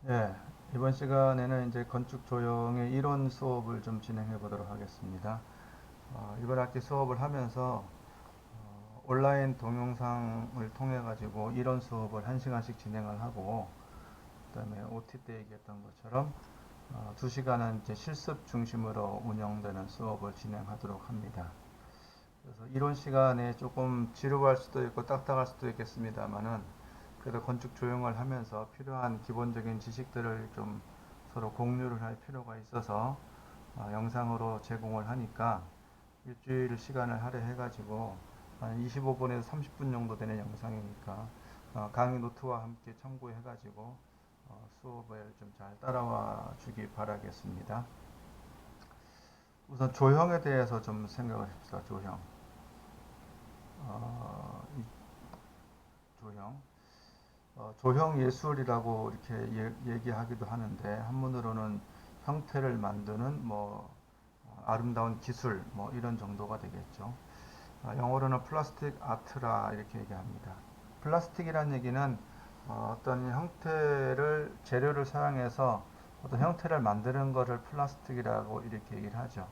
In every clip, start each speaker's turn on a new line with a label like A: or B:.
A: 예, 이번 시간에는 이제 건축 조형의 이론 수업을 좀 진행해 보도록 하겠습니다. 이번 학기 수업을 하면서 온라인 동영상을 통해 가지고 이론 수업을 1시간씩 진행을 하고, 그다음에 OT 때 얘기했던 것처럼 2시간은 이제 실습 중심으로 운영되는 수업을 진행하도록 합니다. 그래서 이론 시간에 조금 지루할 수도 있고 딱딱할 수도 있겠습니다만은, 그래도 건축 조형을 하면서 필요한 기본적인 지식들을 좀 서로 공유를 할 필요가 있어서 영상으로 제공을 하니까 일주일 시간을 할애해가지고 한 25분에서 30분 정도 되는 영상이니까 강의 노트와 함께 첨부해가지고 수업을 좀 잘 따라와 주기 바라겠습니다. 우선 조형에 대해서 좀 생각을 해봅시다. 조형. 이 조형. 조형 예술이라고 이렇게 얘기하기도 하는데, 한문으로는 형태를 만드는 아름다운 기술 뭐 이런 정도가 되겠죠. 영어로는 플라스틱 아트라 이렇게 얘기합니다. 플라스틱이란 얘기는 어떤 형태를 재료를 사용해서 어떤 형태를 만드는 것을 플라스틱이라고 이렇게 얘기를 하죠.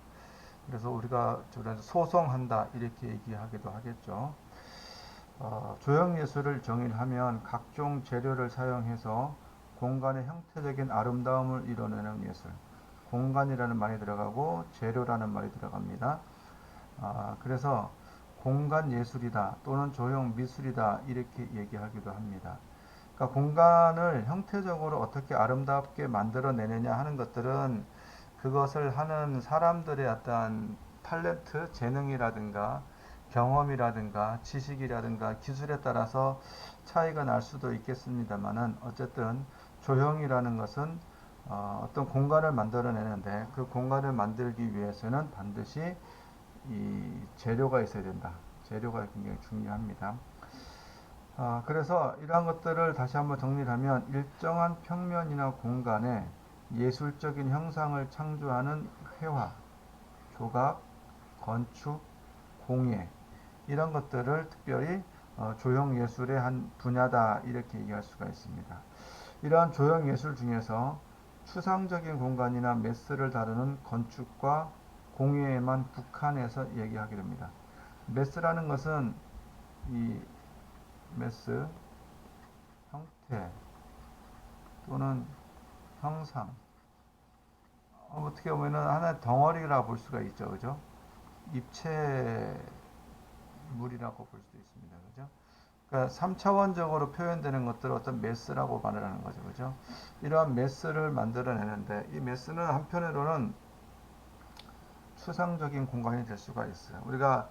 A: 그래서 우리가 소송한다 이렇게 얘기하기도 하겠죠. 조형예술을 정의를 하면 각종 재료를 사용해서 공간의 형태적인 아름다움을 이뤄내는 예술. 공간이라는 말이 들어가고 재료라는 말이 들어갑니다. 그래서 공간 예술이다 또는 조형 미술이다 이렇게 얘기하기도 합니다. 그러니까 공간을 형태적으로 어떻게 아름답게 만들어내느냐 하는 것들은 그것을 하는 사람들의 어떤 탤런트, 재능이라든가 경험이라든가 지식이라든가 기술에 따라서 차이가 날 수도 있겠습니다만은, 어쨌든 조형이라는 것은 어떤 공간을 만들어내는데, 그 공간을 만들기 위해서는 반드시 이 재료가 있어야 된다. 재료가 굉장히 중요합니다. 그래서 이러한 것들을 다시 한번 정리를 하면, 일정한 평면이나 공간에 예술적인 형상을 창조하는 회화, 조각, 건축, 공예, 이런 것들을 특별히 조형 예술의 한 분야다 이렇게 얘기할 수가 있습니다. 이러한 조형 예술 중에서 추상적인 공간이나 메스를 다루는 건축과 공예에만 국한해서 얘기하게 됩니다. 메스라는 것은 이 메스, 형태 또는 형상, 어떻게 보면 하나의 덩어리라 볼 수가 있죠, 그죠? 입체물이라고 볼 수도 있습니다, 그죠? 그러니까 3차원적으로 표현되는 것들을 어떤 메스라고 말을 하는 거죠, 그죠? 이러한 메스를 만들어내는데, 이 메스는 한편으로는 추상적인 공간이 될 수가 있어요. 우리가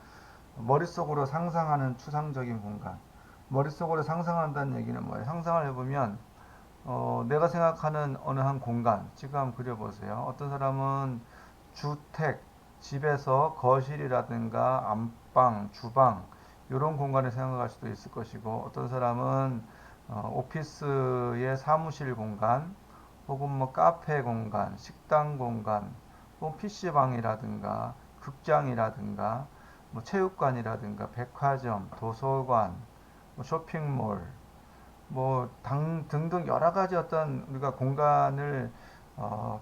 A: 머릿속으로 상상하는 추상적인 공간. 머릿속으로 상상한다는 얘기는 뭐예요? 상상을 해보면 내가 생각하는 어느 한 공간, 지금 한번 그려보세요. 어떤 사람은 주택, 집에서 거실이라든가 안방, 주방 이런 공간을 생각할 수도 있을 것이고, 어떤 사람은 오피스의 사무실 공간, 혹은 뭐 카페 공간, 식당 공간, 뭐 PC방이라든가 극장이라든가 뭐 체육관이라든가 백화점, 도서관, 뭐 쇼핑몰, 등등 여러 가지 어떤 우리가 공간을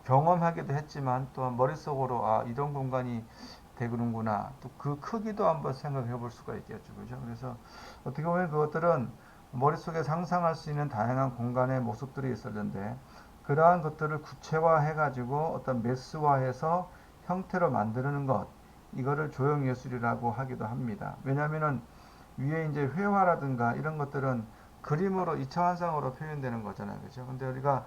A: 경험하기도 했지만, 또한 머릿속으로 이런 공간이 되는구나, 또 그 크기도 한번 생각해 볼 수가 있겠죠, 그죠? 그래서 어떻게 보면 그것들은 머릿속에 상상할 수 있는 다양한 공간의 모습들이 있었는데, 그러한 것들을 구체화해 가지고 어떤 매스화해서 형태로 만드는 것, 이거를 조형 예술이라고 하기도 합니다. 왜냐하면은 위에 이제 회화라든가 이런 것들은 그림으로 2차 환상으로 표현되는 거잖아요, 그죠? 근데 우리가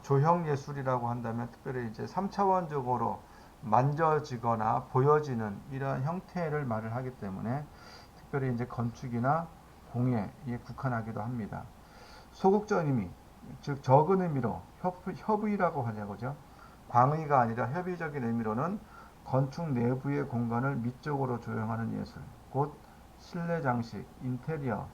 A: 조형 예술이라고 한다면 특별히 이제 3차원적으로 만져지거나 보여지는 이런 형태를 말을 하기 때문에, 특별히 이제 건축이나 공예에 국한하기도 합니다. 소극적 의미, 즉 적은 의미로 협의라고 하자고죠. 광의가 아니라 협의적인 의미로는 건축 내부의 공간을 미적으로 조형하는 예술, 곧 실내 장식, 인테리어라고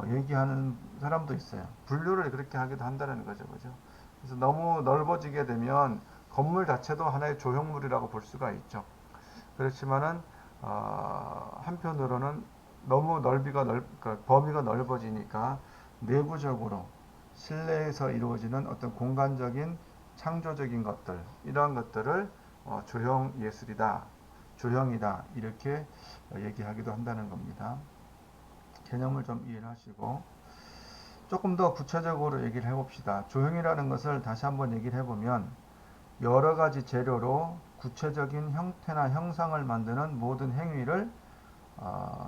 A: 얘기하는 사람도 있어요. 분류를 그렇게 하기도 한다는 거죠, 그죠? 그래서 너무 넓어지게 되면 건물 자체도 하나의 조형물이라고 볼 수가 있죠. 그렇지만은 한편으로는 너무 그러니까 범위가 넓어지니까 내부적으로 실내에서 이루어지는 어떤 공간적인 창조적인 것들, 이러한 것들을 조형 예술이다, 조형이다, 이렇게 얘기하기도 한다는 겁니다. 개념을 좀 이해를 하시고 조금 더 구체적으로 얘기를 해봅시다. 조형이라는 것을 다시 한번 얘기를 해보면 여러 가지 재료로 구체적인 형태나 형상을 만드는 모든 행위를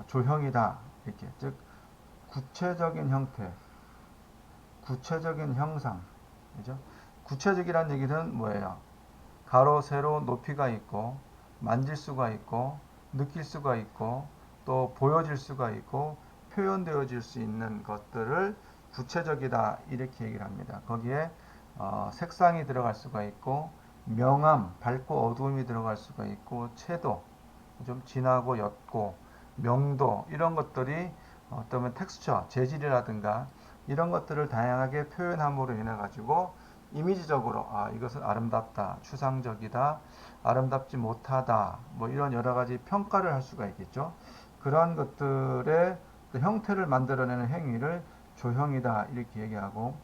A: 조형이다. 이렇게 즉 구체적인 형태, 구체적인 형상, 그죠? 구체적이라는 얘기는 뭐예요? 가로, 세로, 높이가 있고 만질 수가 있고 느낄 수가 있고 또 보여질 수가 있고 표현되어질 수 있는 것들을 구체적이다 이렇게 얘기를 합니다. 거기에 색상이 들어갈 수가 있고 명암, 밝고 어두움이 들어갈 수가 있고 채도, 좀 진하고 옅고 명도 이런 것들이 어떤 텍스처, 재질이라든가 이런 것들을 다양하게 표현함으로 인해 가지고 이미지적으로 이것은 아름답다, 추상적이다, 아름답지 못하다 뭐 이런 여러 가지 평가를 할 수가 있겠죠. 그러한 것들의 형태를 만들어내는 행위를 조형이다 이렇게 얘기하고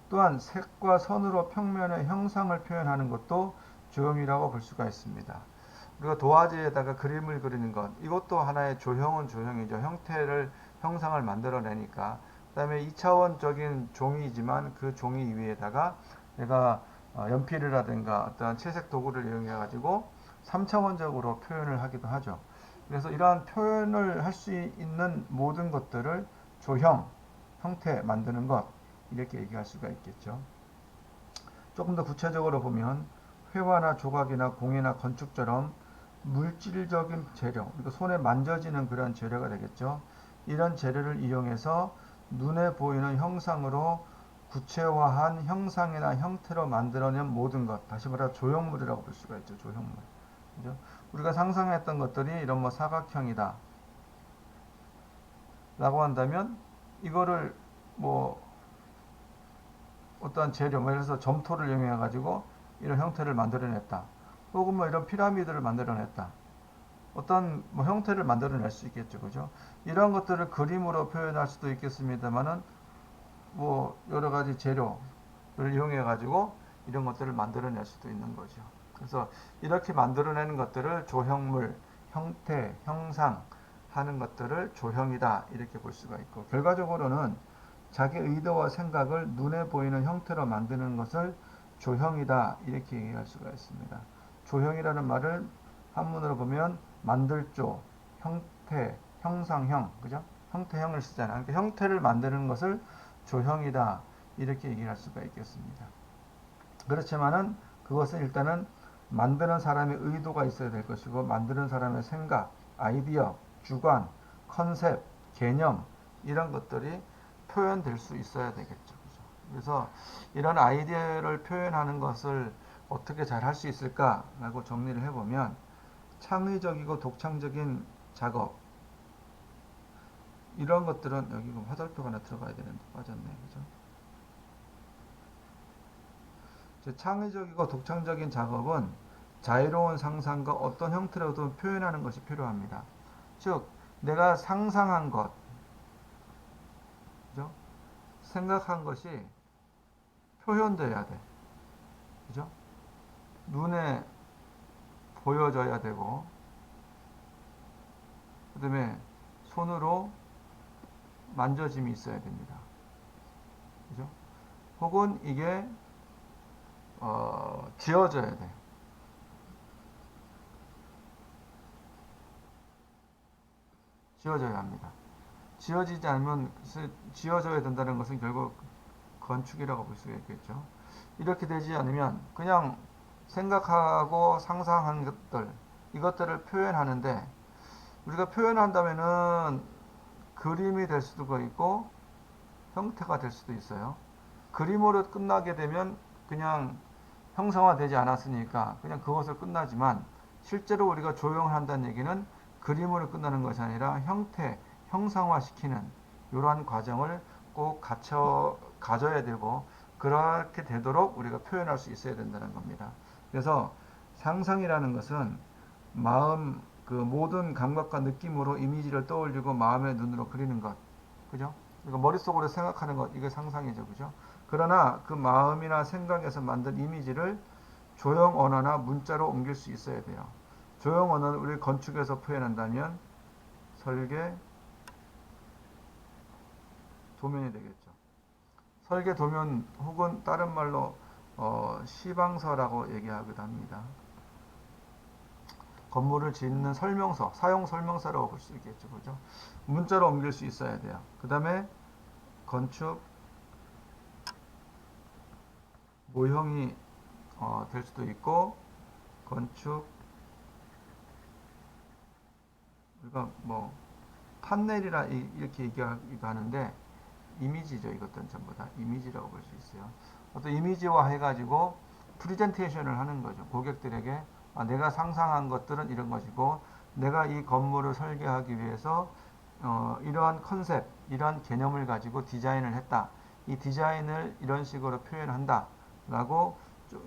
A: 또한 색과 선으로 평면의 형상을 표현하는 것도 조형이라고 볼 수가 있습니다. 그리고 도화지에다가 그림을 그리는 것 이것도 하나의 조형은 조형이죠. 형상을 만들어내니까 그 다음에 2차원적인 종이지만 그 종이 위에다가 내가 연필을 하든가 어떤 채색 도구를 이용해 가지고 3차원적으로 표현을 하기도 하죠. 그래서 이러한 표현을 할 수 있는 모든 것들을 조형, 형태 만드는 것 이렇게 얘기할 수가 있겠죠. 조금 더 구체적으로 보면 회화나 조각이나 공예나 건축처럼 물질적인 재료, 그러니까 손에 만져지는 그런 재료가 되겠죠. 이런 재료를 이용해서 눈에 보이는 형상으로 구체화한 형상이나 형태로 만들어낸 모든 것, 다시 말해 조형물이라고 볼 수가 있죠. 조형물. 그죠? 우리가 상상했던 것들이 이런 뭐 사각형이다 라고 한다면 이거를 뭐 어떠한 재료, 뭐 예를 들어서 점토를 이용해 가지고 이런 형태를 만들어냈다. 혹은 뭐 이런 피라미드를 만들어냈다. 어떤 뭐 형태를 만들어낼 수 있겠죠, 그죠? 이런 것들을 그림으로 표현할 수도 있겠습니다만은 뭐 여러 가지 재료를 이용해 가지고 이런 것들을 만들어낼 수도 있는 거죠. 그래서 이렇게 만들어내는 것들을 조형물, 형태, 형상 하는 것들을 조형이다 이렇게 볼 수가 있고 결과적으로는 자기 의도와 생각을 눈에 보이는 형태로 만드는 것을 조형이다 이렇게 얘기할 수가 있습니다. 조형이라는 말을 한문으로 보면 만들조, 형태, 형상형, 그죠? 형태형을 쓰잖아요. 그러니까 형태를 만드는 것을 조형이다 이렇게 얘기할 수가 있겠습니다. 그렇지만은 그것은 일단은 만드는 사람의 의도가 있어야 될 것이고 만드는 사람의 생각, 아이디어, 주관, 컨셉, 개념 이런 것들이 표현될 수 있어야 되겠죠. 그죠? 그래서 이런 아이디어를 표현하는 것을 어떻게 잘 할 수 있을까라고 정리를 해보면 창의적이고 독창적인 작업 이런 것들은 여기 화살표가 하나 들어가야 되는데 빠졌네. 그죠? 창의적이고 독창적인 작업은 자유로운 상상과 어떤 형태로든 표현하는 것이 필요합니다. 즉 내가 상상한 것, 그죠? 생각한 것이 표현돼야 돼. 그죠? 눈에 보여져야 되고, 그 다음에 손으로 만져짐이 있어야 됩니다. 그죠? 혹은 이게 지어져야 돼. 지어져야 합니다. 지어지지 않으면 지어져야 된다는 것은 결국 건축이라고 볼 수가 있겠죠. 이렇게 되지 않으면 그냥 생각하고 상상한 것들 이것들을 표현하는데 우리가 표현한다면은 그림이 될 수도 있고 형태가 될 수도 있어요. 그림으로 끝나게 되면 그냥 형상화되지 않았으니까 그냥 그것을 끝나지만 실제로 우리가 조형을 한다는 얘기는 그림으로 끝나는 것이 아니라 형태, 형상화시키는 이러한 과정을 꼭 가져야 되고 그렇게 되도록 우리가 표현할 수 있어야 된다는 겁니다. 그래서 상상이라는 것은 마음 그 모든 감각과 느낌으로 이미지를 떠올리고 마음의 눈으로 그리는 것. 그죠? 그러니까 머릿속으로 생각하는 것, 이게 상상이죠. 그죠? 그러나 그 마음이나 생각에서 만든 이미지를 조형 언어나 문자로 옮길 수 있어야 돼요. 조형 언어는 우리 건축에서 표현한다면 설계, 도면이 되겠죠. 설계, 도면 혹은 다른 말로 시방서라고 얘기하기도 합니다. 건물을 짓는 설명서, 사용 설명서라고 볼 수 있겠죠. 그죠? 문자로 옮길 수 있어야 돼요. 그 다음에 건축 모형이 될 수도 있고, 건축, 우리가 뭐 판넬이라 이렇게 얘기하기도 하는데, 이미지죠. 이것들은 전부 다 이미지라고 볼 수 있어요. 어떤 이미지화 해가지고 프리젠테이션을 하는 거죠. 고객들에게 내가 상상한 것들은 이런 것이고, 내가 이 건물을 설계하기 위해서 이러한 컨셉, 이러한 개념을 가지고 디자인을 했다. 이 디자인을 이런 식으로 표현한다. 라고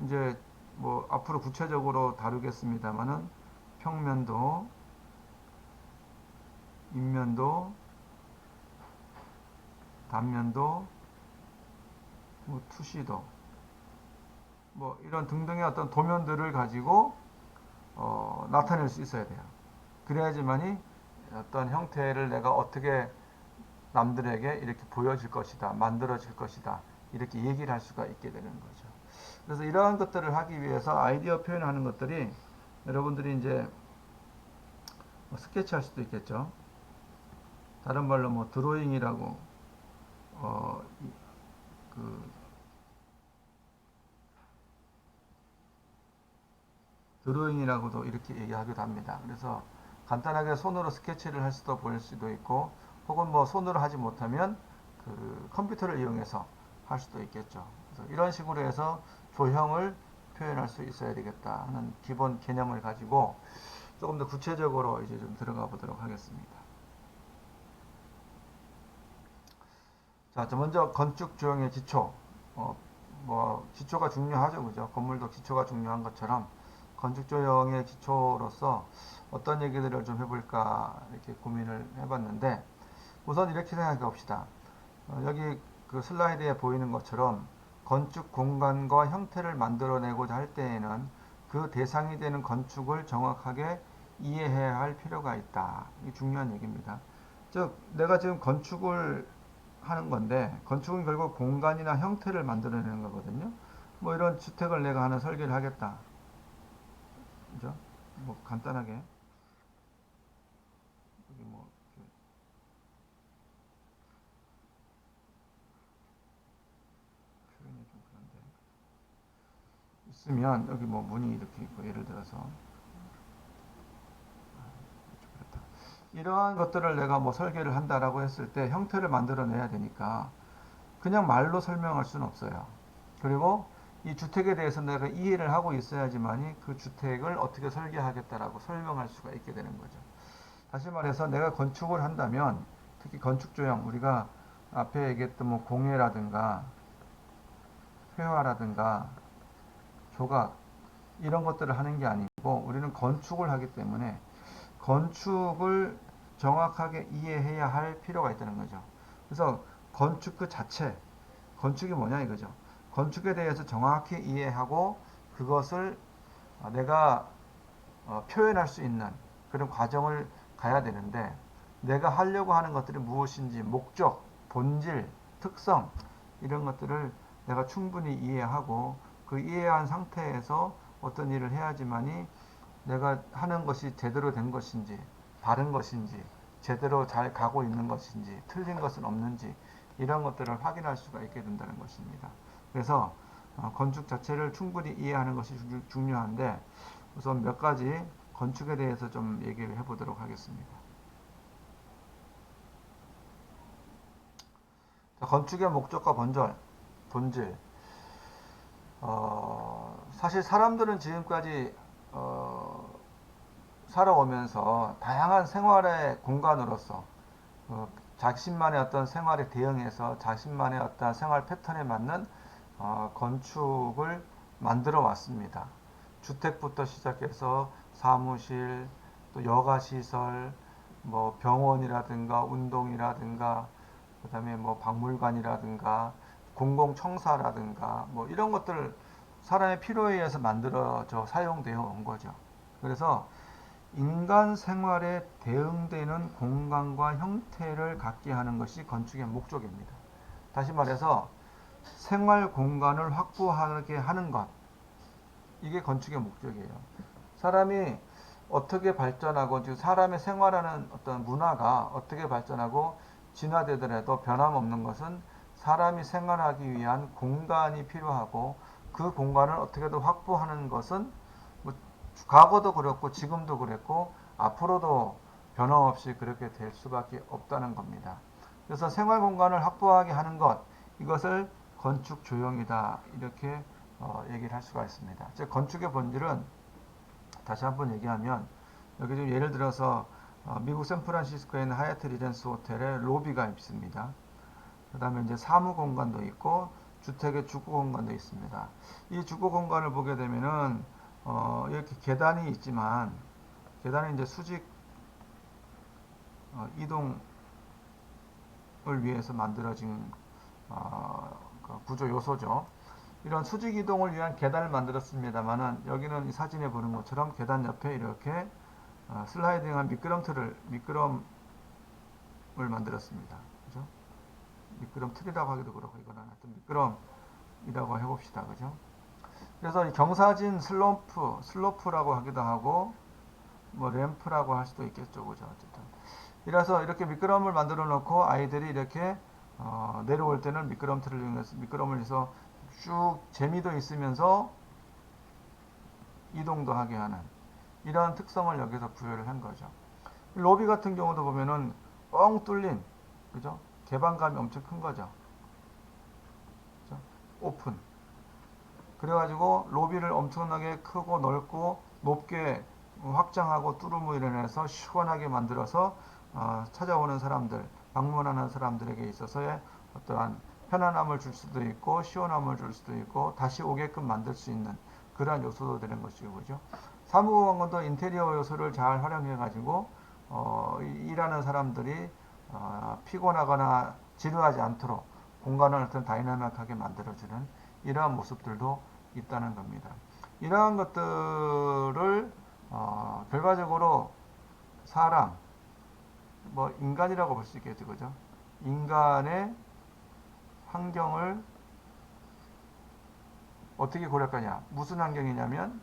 A: 이제 뭐 앞으로 구체적으로 다루겠습니다만은 평면도, 인면도, 단면도, 뭐 투시도, 뭐 이런 등등의 어떤 도면들을 가지고 나타낼 수 있어야 돼요. 그래야지만이 어떤 형태를 내가 어떻게 남들에게 이렇게 보여질 것이다, 만들어질 것이다, 이렇게 얘기를 할 수가 있게 되는 거죠. 그래서 이러한 것들을 하기 위해서 아이디어 표현하는 것들이 여러분들이 이제 뭐 스케치 할 수도 있겠죠. 다른 말로 뭐 드로잉이라고 어, 그 드로잉이라고도 이렇게 얘기하기도 합니다. 그래서 간단하게 손으로 스케치를 할 수도 볼 수도 있고, 혹은 뭐 손으로 하지 못하면 그 컴퓨터를 이용해서 할 수도 있겠죠. 그래서 이런 식으로 해서 조형을 표현할 수 있어야 되겠다 하는 기본 개념을 가지고 조금 더 구체적으로 이제 좀 들어가 보도록 하겠습니다. 자, 먼저 건축 조형의 기초. 뭐 기초가 중요하죠, 그죠? 건물도 기초가 중요한 것처럼 건축 조형의 기초로서 어떤 얘기들을 좀 해볼까 이렇게 고민을 해봤는데, 우선 이렇게 생각해 봅시다. 여기 그 슬라이드에 보이는 것처럼 건축 공간과 형태를 만들어내고자 할 때에는 그 대상이 되는 건축을 정확하게 이해해야 할 필요가 있다. 이게 중요한 얘기입니다. 즉, 내가 지금 건축을 하는 건데, 건축은 결국 공간이나 형태를 만들어내는 거거든요. 뭐 이런 주택을 내가 하나 설계를 하겠다. 그죠? 뭐 간단하게 여기 뭐 표현이 좀 그런데 있으면 여기 뭐 문이 이렇게 있고, 예를 들어서 그렇다. 이러한 것들을 내가 뭐 설계를 한다라고 했을 때 형태를 만들어내야 되니까 그냥 말로 설명할 수는 없어요. 그리고 이 주택에 대해서 내가 이해를 하고 있어야지만이 그 주택을 어떻게 설계하겠다라고 설명할 수가 있게 되는 거죠. 다시 말해서 내가 건축을 한다면, 특히 건축 조형, 우리가 앞에 얘기했던 뭐 공예라든가 회화라든가 조각, 이런 것들을 하는 게 아니고 우리는 건축을 하기 때문에 건축을 정확하게 이해해야 할 필요가 있다는 거죠. 그래서 건축 그 자체, 건축이 뭐냐 이거죠. 건축에 대해서 정확히 이해하고 그것을 내가 표현할 수 있는 그런 과정을 가야 되는데, 내가 하려고 하는 것들이 무엇인지, 목적, 본질, 특성, 이런 것들을 내가 충분히 이해하고 그 이해한 상태에서 어떤 일을 해야지만이 내가 하는 것이 제대로 된 것인지, 바른 것인지, 제대로 잘 가고 있는 것인지, 틀린 것은 없는지, 이런 것들을 확인할 수가 있게 된다는 것입니다. 그래서 건축 자체를 충분히 이해하는 것이 중요한데, 우선 몇 가지 건축에 대해서 좀 얘기를 해보도록 하겠습니다. 자, 건축의 목적과 본질. 사실 사람들은 지금까지 살아오면서 다양한 생활의 공간으로서 자신만의 어떤 생활에 대응해서 자신만의 어떤 생활 패턴에 맞는 건축을 만들어 왔습니다. 주택부터 시작해서 사무실, 또 여가시설, 뭐 병원이라든가 운동이라든가 그 다음에 뭐 박물관이라든가 공공청사라든가 뭐 이런 것들 사람의 필요에 의해서 만들어져 사용되어 온 거죠. 그래서 인간 생활에 대응되는 공간과 형태를 갖게 하는 것이 건축의 목적입니다. 다시 말해서 생활 공간을 확보하게 하는 것, 이게 건축의 목적이에요. 사람이 어떻게 발전하고 즉 사람의 생활하는 어떤 문화가 어떻게 발전하고 진화되더라도 변함없는 것은 사람이 생활하기 위한 공간이 필요하고 그 공간을 어떻게든 확보하는 것은 뭐 과거도 그렇고 지금도 그랬고 앞으로도 변함없이 그렇게 될 수밖에 없다는 겁니다. 그래서 생활 공간을 확보하게 하는 것, 이것을 건축 조형이다 이렇게 얘기를 할 수가 있습니다. 즉 건축의 본질은 다시 한번 얘기하면 여기 좀 예를 들어서 미국 샌프란시스코에 있는 하얏트 리젠스 호텔에 로비가 있습니다. 그 다음에 이제 사무 공간도 있고 주택의 주거 공간도 있습니다. 이 주거 공간을 보게 되면은 이렇게 계단이 있지만 계단은 이제 수직 이동을 위해서 만들어진 그 구조 요소죠. 이런 수직 이동을 위한 계단을 만들었습니다만은 여기는 이 사진에 보는 것처럼 계단 옆에 이렇게 슬라이딩한 미끄럼을 만들었습니다. 그죠? 미끄럼 틀이라고 하기도 그렇고 이거는 하여튼 미끄럼이라고 해봅시다. 그죠? 그래서 이 경사진 슬로프라고 하기도 하고 뭐 램프라고 할 수도 있겠죠. 그죠? 어쨌든 이래서 이렇게 미끄럼을 만들어 놓고 아이들이 이렇게 내려올 때는 미끄럼을 해서 쭉 재미도 있으면서 이동도 하게 하는 이런 특성을 여기서 부여를 한 거죠. 로비 같은 경우도 보면은 뻥 뚫린, 그죠? 개방감이 엄청 큰 거죠. 그죠? 오픈. 그래가지고 로비를 엄청나게 크고 넓고 높게 확장하고 뚫음으로 인해서 시원하게 만들어서 찾아오는 사람들, 방문하는 사람들에게 있어서의 어떠한 편안함을 줄 수도 있고 시원함을 줄 수도 있고 다시 오게끔 만들 수 있는 그러한 요소도 되는 것이고, 그죠? 사무공간도 인테리어 요소를 잘 활용해 가지고 일하는 사람들이 피곤하거나 지루하지 않도록 공간을 어떤 다이나믹하게 만들어주는 이러한 모습들도 있다는 겁니다. 이러한 것들을 결과적으로 사람, 뭐 인간이라고 볼 수 있겠죠, 그죠? 인간의 환경을 어떻게 고려할 거냐? 무슨 환경이냐면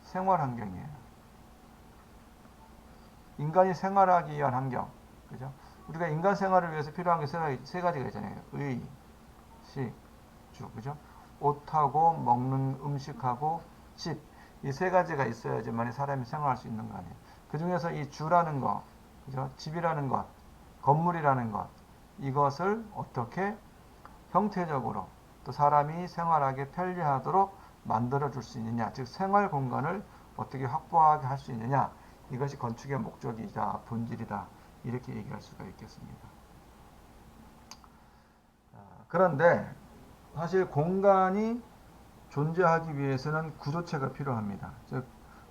A: 생활 환경이에요. 인간이 생활하기 위한 환경, 그죠? 우리가 인간 생활을 위해서 필요한 게 세 가지가 있잖아요. 의, 식, 주, 그죠? 옷하고 먹는 음식하고 집, 이 세 가지가 있어야지만 사람이 생활할 수 있는 거 아니에요. 그 중에서 이 주라는 거, 그죠? 집이라는 것, 건물이라는 것, 이것을 어떻게 형태적으로 또 사람이 생활하기 편리하도록 만들어 줄 수 있느냐, 즉 생활 공간을 어떻게 확보하게 할 수 있느냐, 이것이 건축의 목적이자 본질이다 이렇게 얘기할 수가 있겠습니다. 그런데 사실 공간이 존재하기 위해서는 구조체가 필요합니다. 즉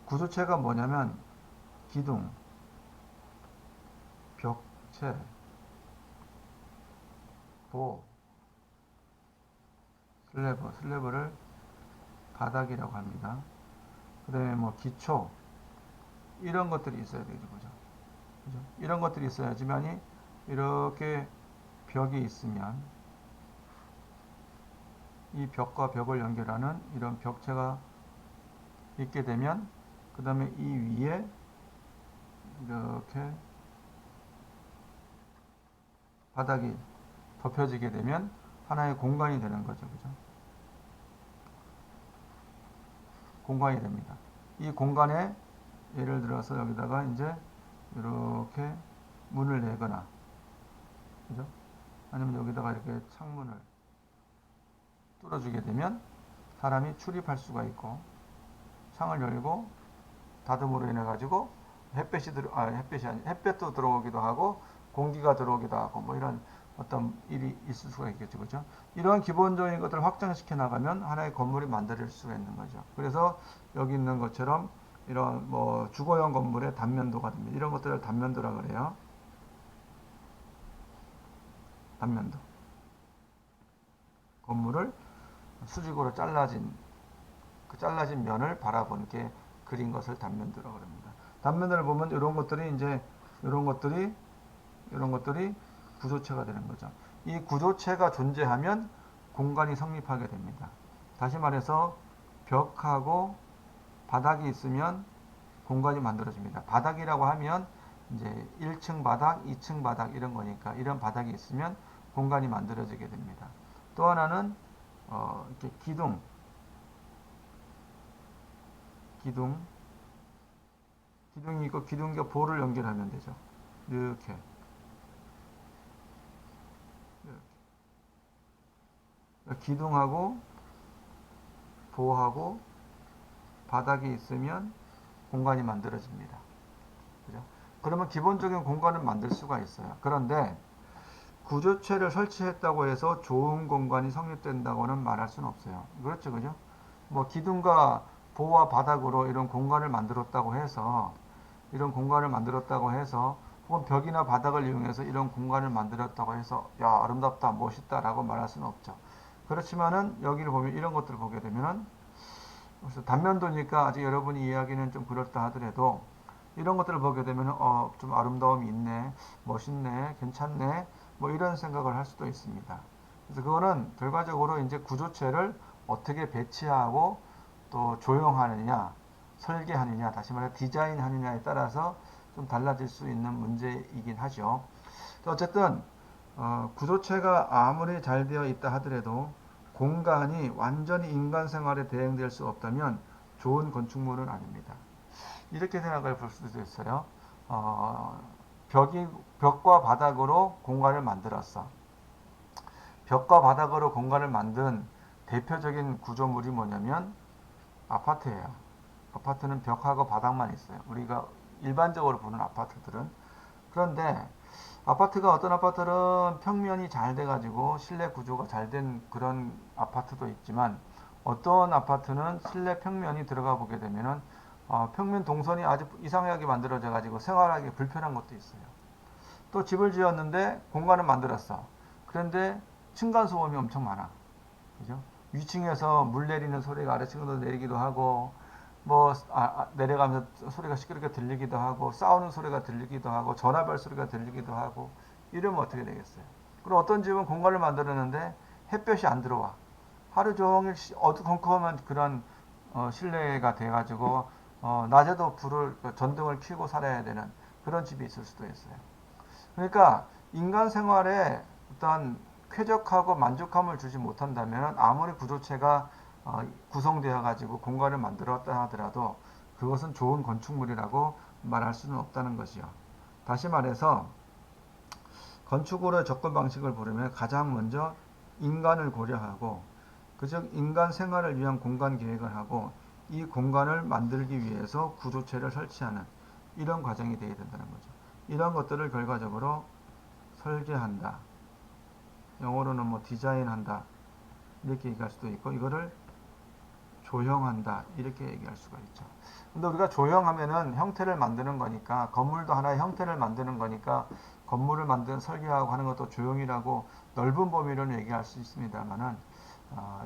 A: 구조체가 뭐냐면 기둥, 벽체, 도, 슬래브를 바닥이라고 합니다. 그 다음에 뭐 기초, 이런 것들이 있어야 되죠. 그죠? 이런 것들이 있어야지만이 이렇게 벽이 있으면 이 벽과 벽을 연결하는 이런 벽체가 있게 되면 그 다음에 이 위에 이렇게 바닥이 덮여지게 되면 하나의 공간이 되는 거죠. 그죠? 공간이 됩니다. 이 공간에 예를 들어서 여기다가 이제 이렇게 문을 내거나, 그죠? 아니면 여기다가 이렇게 창문을 뚫어주게 되면 사람이 출입할 수가 있고, 창을 열고 닫음으로 인해 가지고 햇볕도 들어오기도 하고 공기가 들어오기도 하고 뭐 이런 어떤 일이 있을 수가 있겠죠, 그죠? 이러한 기본적인 것들을 확장시켜 나가면 하나의 건물이 만들어질 수가 있는 거죠. 그래서 여기 있는 것처럼 이런 뭐 주거용 건물의 단면도가 됩니다. 이런 것들을 단면도라 그래요. 단면도. 건물을 수직으로 잘라진 그 잘라진 면을 바라보는 게 그린 것을 단면도라고 합니다. 단면을 보면 이런 것들이 구조체가 되는 거죠. 이 구조체가 존재하면 공간이 성립하게 됩니다. 다시 말해서 벽하고 바닥이 있으면 공간이 만들어집니다. 바닥이라고 하면 이제 1층 바닥, 2층 바닥 이런 거니까 이런 바닥이 있으면 공간이 만들어지게 됩니다. 또 하나는 이렇게 기둥이 있고 기둥과 보를 연결하면 되죠. 이렇게 기둥하고 보하고 바닥이 있으면 공간이 만들어집니다. 그죠? 그러면 기본적인 공간을 만들 수가 있어요. 그런데 구조체를 설치했다고 해서 좋은 공간이 성립된다고는 말할 수는 없어요. 그렇죠, 그죠? 뭐 기둥과 보와 바닥으로 이런 공간을 만들었다고 해서 혹은 벽이나 바닥을 이용해서 이런 공간을 만들었다고 해서 야 아름답다 멋있다라고 말할 수는 없죠. 그렇지만은 여기를 보면 이런 것들을 보게 되면은 단면도니까 아직 여러분이 이야기는 좀 그렇다 하더라도 이런 것들을 보게 되면 좀 아름다움이 있네, 멋있네, 괜찮네, 뭐 이런 생각을 할 수도 있습니다. 그래서 그거는 결과적으로 이제 구조체를 어떻게 배치하고 또 조형하느냐, 설계하느냐, 다시 말해 디자인하느냐에 따라서 좀 달라질 수 있는 문제이긴 하죠. 어쨌든 구조체가 아무리 잘 되어 있다 하더라도 공간이 완전히 인간 생활에 대응될 수 없다면 좋은 건축물은 아닙니다. 이렇게 생각을 볼 수도 있어요. 벽과 바닥으로 공간을 만들었어. 벽과 바닥으로 공간을 만든 대표적인 구조물이 뭐냐면 아파트예요. 아파트는 벽하고 바닥만 있어요. 우리가 일반적으로 보는 아파트들은. 그런데 어떤 아파트는 평면이 잘 돼가지고 실내 구조가 잘 된 그런 아파트도 있지만 어떤 아파트는 실내 평면이 들어가 보게 되면은 평면 동선이 아주 이상하게 만들어져 가지고 생활하기 불편한 것도 있어요. 또 집을 지었는데 공간을 만들었어. 그런데 층간 소음이 엄청 많아. 그죠? 위층에서 물 내리는 소리가 아래층으로 내리기도 하고 내려가면서 소리가 시끄럽게 들리기도 하고 싸우는 소리가 들리기도 하고 전화벨 소리가 들리기도 하고 이러면 어떻게 되겠어요? 그리고 어떤 집은 공간을 만들었는데 햇볕이 안 들어와. 하루 종일 어두컴컴한 그런 실내가 돼가지고 낮에도 전등을 켜고 살아야 되는 그런 집이 있을 수도 있어요. 그러니까 인간 생활에 어떤 쾌적하고 만족감을 주지 못한다면 아무리 구조체가 구성되어 가지고 공간을 만들었다 하더라도 그것은 좋은 건축물이라고 말할 수는 없다는 것이요. 다시 말해서 건축으로의 접근 방식을 보려면 가장 먼저 인간을 고려하고 그즉 인간 생활을 위한 공간 계획을 하고 이 공간을 만들기 위해서 구조체를 설치하는 이런 과정이 되어야 된다는 거죠. 이런 것들을 결과적으로 설계한다. 영어로는 뭐 디자인한다. 이렇게 얘기할 수도 있고 이거를 조형한다. 이렇게 얘기할 수가 있죠. 근데 우리가 조형하면은 형태를 만드는 거니까 건물도 하나의 형태를 만드는 거니까 건물을 설계하고 하는 것도 조형이라고 넓은 범위로 얘기할 수 있습니다만은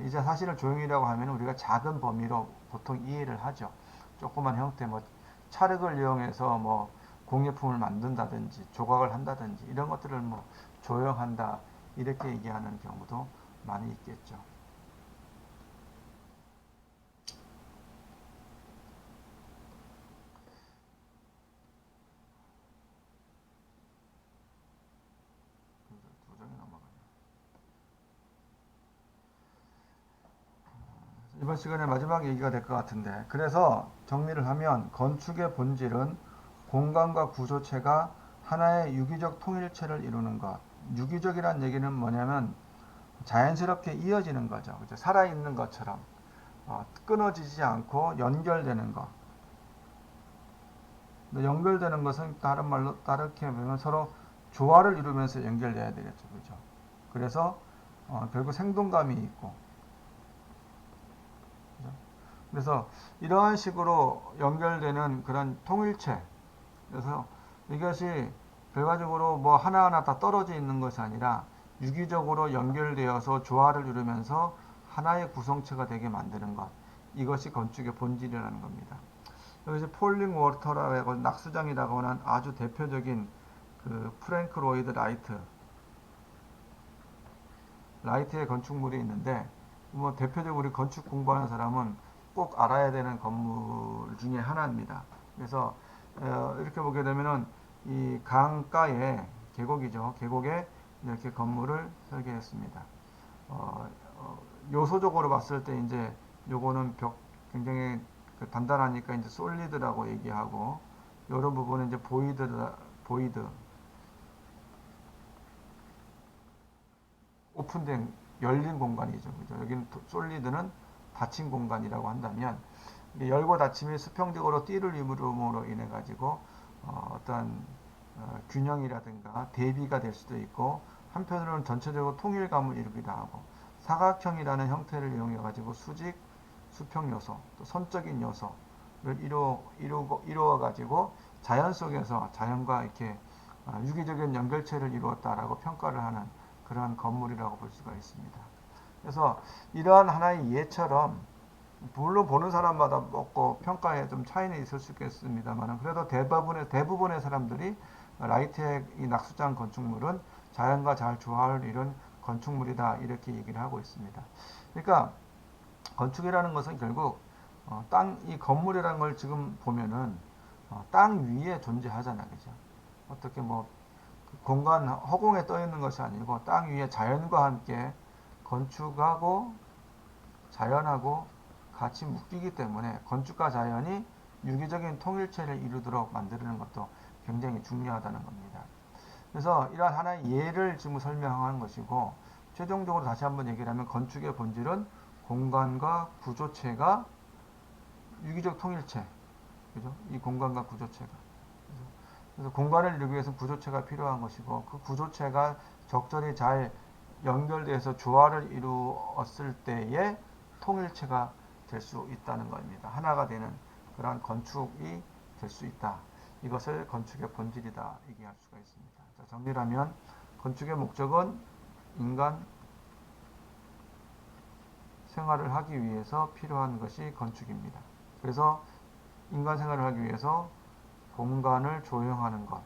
A: 이제 사실은 조형이라고 하면 우리가 작은 범위로 보통 이해를 하죠. 조그만 형태 찰흙을 이용해서 공예품을 만든다든지 조각을 한다든지 이런 것들을 조형한다 이렇게 얘기하는 경우도 많이 있겠죠. 이번 시간에 마지막 얘기가 될 것 같은데 그래서 정리를 하면 건축의 본질은 공간과 구조체가 하나의 유기적 통일체를 이루는 것. 유기적이란 얘기는 뭐냐면 자연스럽게 이어지는 거죠. 그죠? 살아있는 것처럼 끊어지지 않고 연결되는 것. 연결되는 것은 다른 말로 다르게 보면 서로 조화를 이루면서 연결돼야 되겠죠. 그죠? 그래서 결국 생동감이 있고 그죠? 그래서 이러한 식으로 연결되는 그런 통일체. 그래서 이것이 결과적으로 하나하나 다 떨어져 있는 것이 아니라 유기적으로 연결되어서 조화를 이루면서 하나의 구성체가 되게 만드는 것. 이것이 건축의 본질이라는 겁니다. 여기서 폴링 워터라고 낙수장이라고 하는 아주 대표적인 그 프랭크 로이드 라이트의 건축물이 있는데, 뭐 대표적으로 우리 건축 공부하는 사람은 꼭 알아야 되는 건물 중에 하나입니다. 그래서 이렇게 보게 되면은 이 강가에 계곡이죠. 계곡에 이렇게 건물을 설계했습니다. 어, 요소적으로 봤을 때 이제 요거는 벽 굉장히 그 단단하니까 이제 솔리드라고 얘기하고, 이런 부분은 이제 보이드 오픈된 열린 공간이죠. 그죠? 여기는 솔리드는 닫힌 공간이라고 한다면, 열고 닫힘이 수평적으로 띠를 이루므로 인해 가지고 어떤 균형이라든가 대비가 될 수도 있고, 한편으로는 전체적으로 통일감을 이루기도 하고, 사각형이라는 형태를 이용해 가지고 수직, 수평 요소, 또 선적인 요소를 이루어 가지고 자연 속에서 자연과 이렇게 유기적인 연결체를 이루었다라고 평가를 하는 그러한 건물이라고 볼 수가 있습니다. 그래서 이러한 하나의 예처럼, 물론 보는 사람마다 먹고 평가에 좀 차이는 있을 수 있겠습니다만, 그래도 대부분의 사람들이 라이트의 이 낙수장 건축물은 자연과 잘 조화를 이룬 건축물이다, 이렇게 얘기를 하고 있습니다. 그러니까 건축이라는 것은 결국 이 건물이라는 걸 지금 보면은 땅 위에 존재하잖아, 그죠? 어떻게 뭐 공간 허공에 떠 있는 것이 아니고 땅 위에 자연과 함께 건축하고 자연하고 같이 묶이기 때문에 건축과 자연이 유기적인 통일체를 이루도록 만드는 것도 굉장히 중요하다는 겁니다. 그래서 이러한 하나의 예를 지금 설명하는 것이고, 최종적으로 다시 한번 얘기를 하면 건축의 본질은 공간과 구조체가 유기적 통일체, 그죠? 이 공간과 구조체가. 그래서 공간을 이루기 위해서 구조체가 필요한 것이고, 그 구조체가 적절히 잘 연결돼서 조화를 이루었을 때에 통일체가 될 수 있다는 겁니다. 하나가 되는 그러한 건축이 될 수 있다. 이것을 건축의 본질이다 얘기할 수가 있습니다. 자, 정리를 하면 건축의 목적은 인간 생활을 하기 위해서 필요한 것이 건축입니다. 그래서 인간 생활을 하기 위해서 공간을 조형하는 것,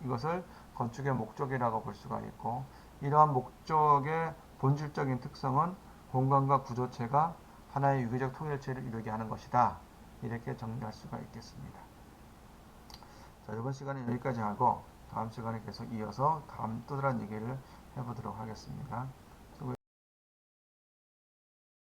A: 이것을 건축의 목적이라고 볼 수가 있고, 이러한 목적의 본질적인 특성은 공간과 구조체가 하나의 유기적 통일체를 이루게 하는 것이다. 이렇게 정리할 수가 있겠습니다. 자, 이번 시간은 여기까지 하고 다음 시간에 계속 이어서 다음 또 다른 얘기를 해보도록 하겠습니다.